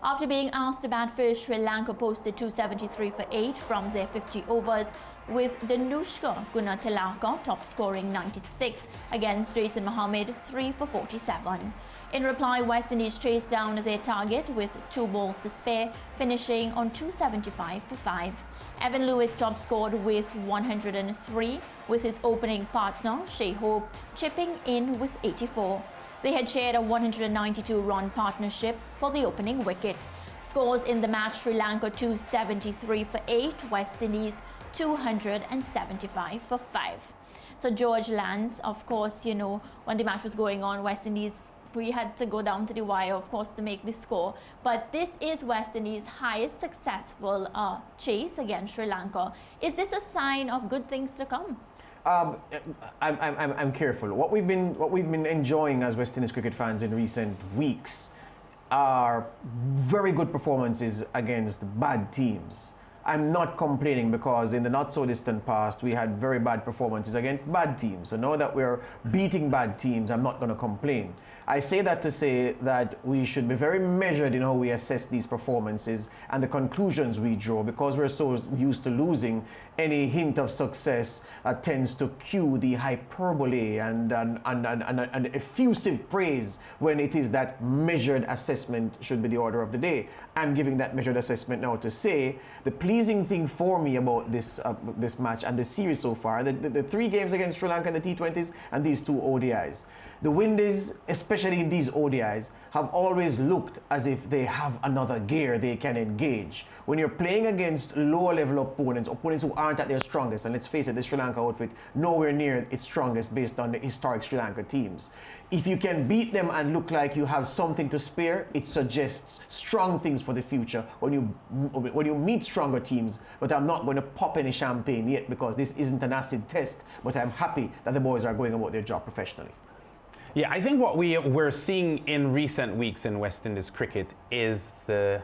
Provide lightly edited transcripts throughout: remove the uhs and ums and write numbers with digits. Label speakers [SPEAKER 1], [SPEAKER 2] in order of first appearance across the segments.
[SPEAKER 1] After being asked to bat first, Sri Lanka posted 273 for 8 from their 50 overs, with Danushka Gunatilaka top scoring 96 against Jason Mohammed 3 for 47. In reply, West Indies chased down their target with 2 balls to spare, finishing on 275 for 5. Evan Lewis top scored with 103, with his opening partner Shai Hope chipping in with 84. They had shared a 192-run partnership for the opening wicket. Scores in the match: Sri Lanka 273 for 8, West Indies 275 for 5. So George Lance, of course, you know, when the match was going on, West Indies, we had to go down to the wire, of course, to make the score. But this is West Indies' highest successful chase against Sri Lanka. Is this a sign of good things to come?
[SPEAKER 2] I'm careful. What we've been enjoying as West Indies cricket fans in recent weeks are very good performances against bad teams. I'm not complaining, because in the not so distant past we had very bad performances against bad teams. So now that we're beating bad teams, I'm not going to complain. I say that to say that we should be very measured in how we assess these performances and the conclusions we draw, because we're so used to losing. Any hint of success tends to cue the hyperbole and effusive praise, when it is that measured assessment should be the order of the day. I'm giving that measured assessment now to say the pleasing thing for me about this match and the series so far, the 3 games against Sri Lanka in the T20s and these 2 ODIs. The Windies, especially in these ODIs, have always looked as if they have another gear they can engage. When you're playing against lower level opponents who aren't at their strongest, and let's face it, the Sri Lanka outfit nowhere near its strongest based on the historic Sri Lanka teams. If you can beat them and look like you have something to spare, it suggests strong things for the future when you meet stronger teams. But I'm not going to pop any champagne yet, because this isn't an acid test, but I'm happy that the boys are going about their job professionally.
[SPEAKER 3] Yeah, I think what we're seeing in recent weeks in West Indies cricket is the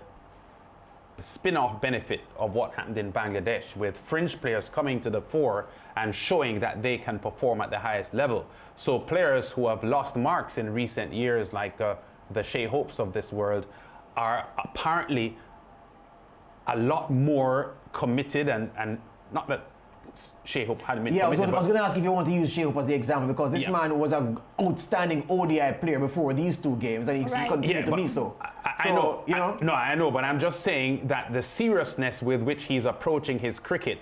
[SPEAKER 3] spin-off benefit of what happened in Bangladesh, with fringe players coming to the fore and showing that they can perform at the highest level. So players who have lost marks in recent years, like the Shai Hopes of this world, are apparently a lot more committed, and not that Shai Hope hadn't been committed.
[SPEAKER 2] I was going to ask if you want to use Shai Hope as the example, because this man was an outstanding ODI player before these 2 games, and he continued to be so.
[SPEAKER 3] I know, but I'm just saying that the seriousness with which he's approaching his cricket,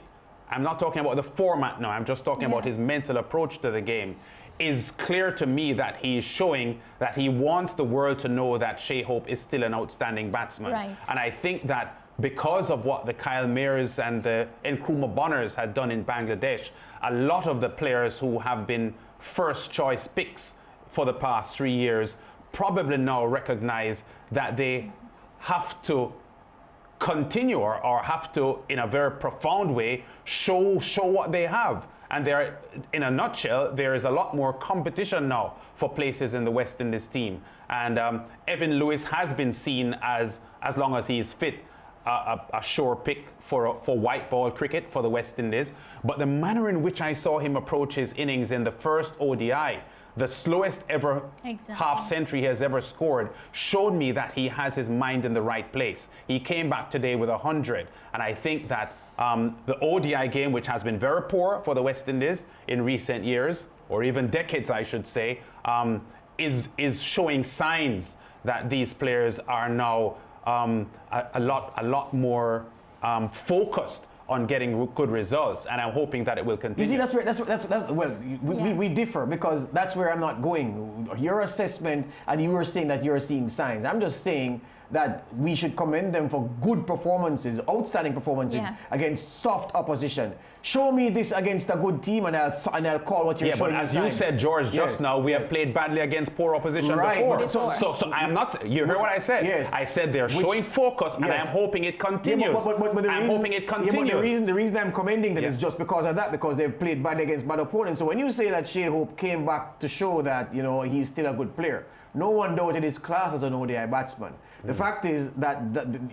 [SPEAKER 3] I'm not talking about the format now, I'm just talking about his mental approach to the game, is clear to me that he is showing that he wants the world to know that Shai Hope is still an outstanding batsman.
[SPEAKER 1] Right.
[SPEAKER 3] And I think that because of what the Kyle Mayers and the Nkrumah Bonners had done in Bangladesh, a lot of the players who have been first choice picks for the past 3 years probably now recognize that they have to continue or have to, in a very profound way, show what they have. And there, in a nutshell, there is a lot more competition now for places in the West Indies team. And Evan Lewis has been seen as long as he is fit, a sure pick for white ball cricket for the West Indies. But the manner in which I saw him approach his innings in the first ODI, the slowest ever half century he has ever scored, showed me that he has his mind in the right place. He came back today with 100, and I think that the ODI game, which has been very poor for the West Indies in recent years, or even decades I should say, is showing signs that these players are now a lot more focused on getting good results, and I'm hoping that it will continue.
[SPEAKER 2] You see, that's we differ, because that's where I'm not going. Your assessment, and you were saying that you're seeing signs. I'm just saying that we should commend them for good performances, outstanding performances against soft opposition. Show me this against a good team, and I'll call what you're showing.
[SPEAKER 3] Yeah, but as you said, George, just now, we have played badly against poor opposition before. So I am not. You heard what I said?
[SPEAKER 2] Yes.
[SPEAKER 3] I said they're showing focus, and I'm hoping it continues. I'm hoping it continues.
[SPEAKER 2] The reason I'm commending them is just because of that, because they've played badly against bad opponents. So when you say that Shai Hope came back to show that he's still a good player, no one doubted his class as an ODI batsman. The fact is that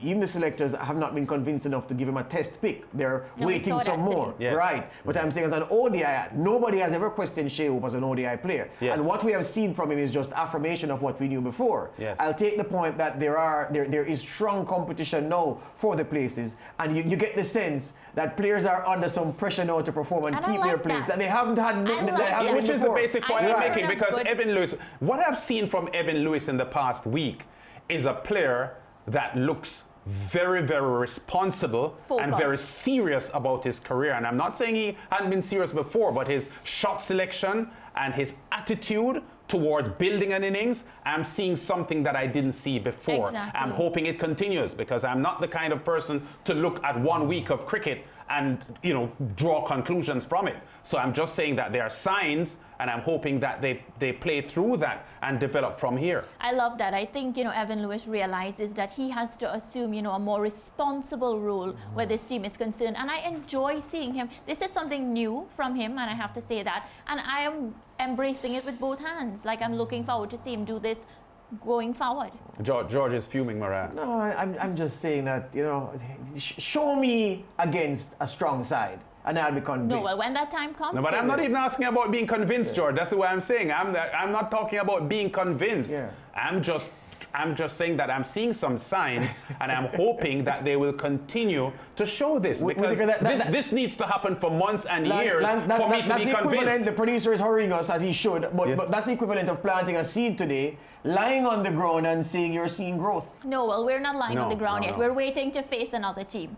[SPEAKER 2] even the selectors have not been convinced enough to give him a test pick. They're waiting some more,
[SPEAKER 3] yes.
[SPEAKER 2] right? But I'm saying as an ODI, nobody has ever questioned Shea Hope as an ODI player.
[SPEAKER 3] Yes.
[SPEAKER 2] And what we have seen from him is just affirmation of what we knew before.
[SPEAKER 3] Yes.
[SPEAKER 2] I'll take the point that there is strong competition now for the places, and you get the sense that players are under some pressure now to perform and keep their place that they haven't had.
[SPEAKER 3] Which is the basic point I'm making, because
[SPEAKER 1] good.
[SPEAKER 3] Evan Lewis, what I've seen from Evan Lewis in the past week is a player that looks very, very responsible and very serious about his career. And I'm not saying he hadn't been serious before, but his shot selection and his attitude towards building an innings, I'm seeing something that I didn't see before.
[SPEAKER 1] Exactly.
[SPEAKER 3] I'm hoping it continues, because I'm not the kind of person to look at 1 week of cricket and, you know, draw conclusions from it. So I'm just saying that there are signs, and I'm hoping that they play through that and develop from here.
[SPEAKER 1] I love that. I think, you know, Evan Lewis realizes that he has to assume, you know, a more responsible role where this team is concerned. And I enjoy seeing him. This is something new from him, and I have to say that. And I am embracing it with both hands. Like, I'm looking forward to see him do this going forward.
[SPEAKER 3] George is fuming, Mariah.
[SPEAKER 2] No, I'm just saying that, you know, show me against a strong side, and I'll be convinced.
[SPEAKER 1] No, well, when that time comes.
[SPEAKER 3] No, but I'm not even asking about being convinced, George. That's what I'm saying. I'm not talking about being convinced.
[SPEAKER 2] Yeah.
[SPEAKER 3] I'm just saying that I'm seeing some signs, and I'm hoping that they will continue to show this, because this needs to happen for months and years for me to be convinced.
[SPEAKER 2] The producer is hurrying us, as he should, but that's the equivalent of planting a seed today, lying on the ground and saying you're seeing growth.
[SPEAKER 1] No, well, we're not lying on the ground yet. We're waiting to face another team.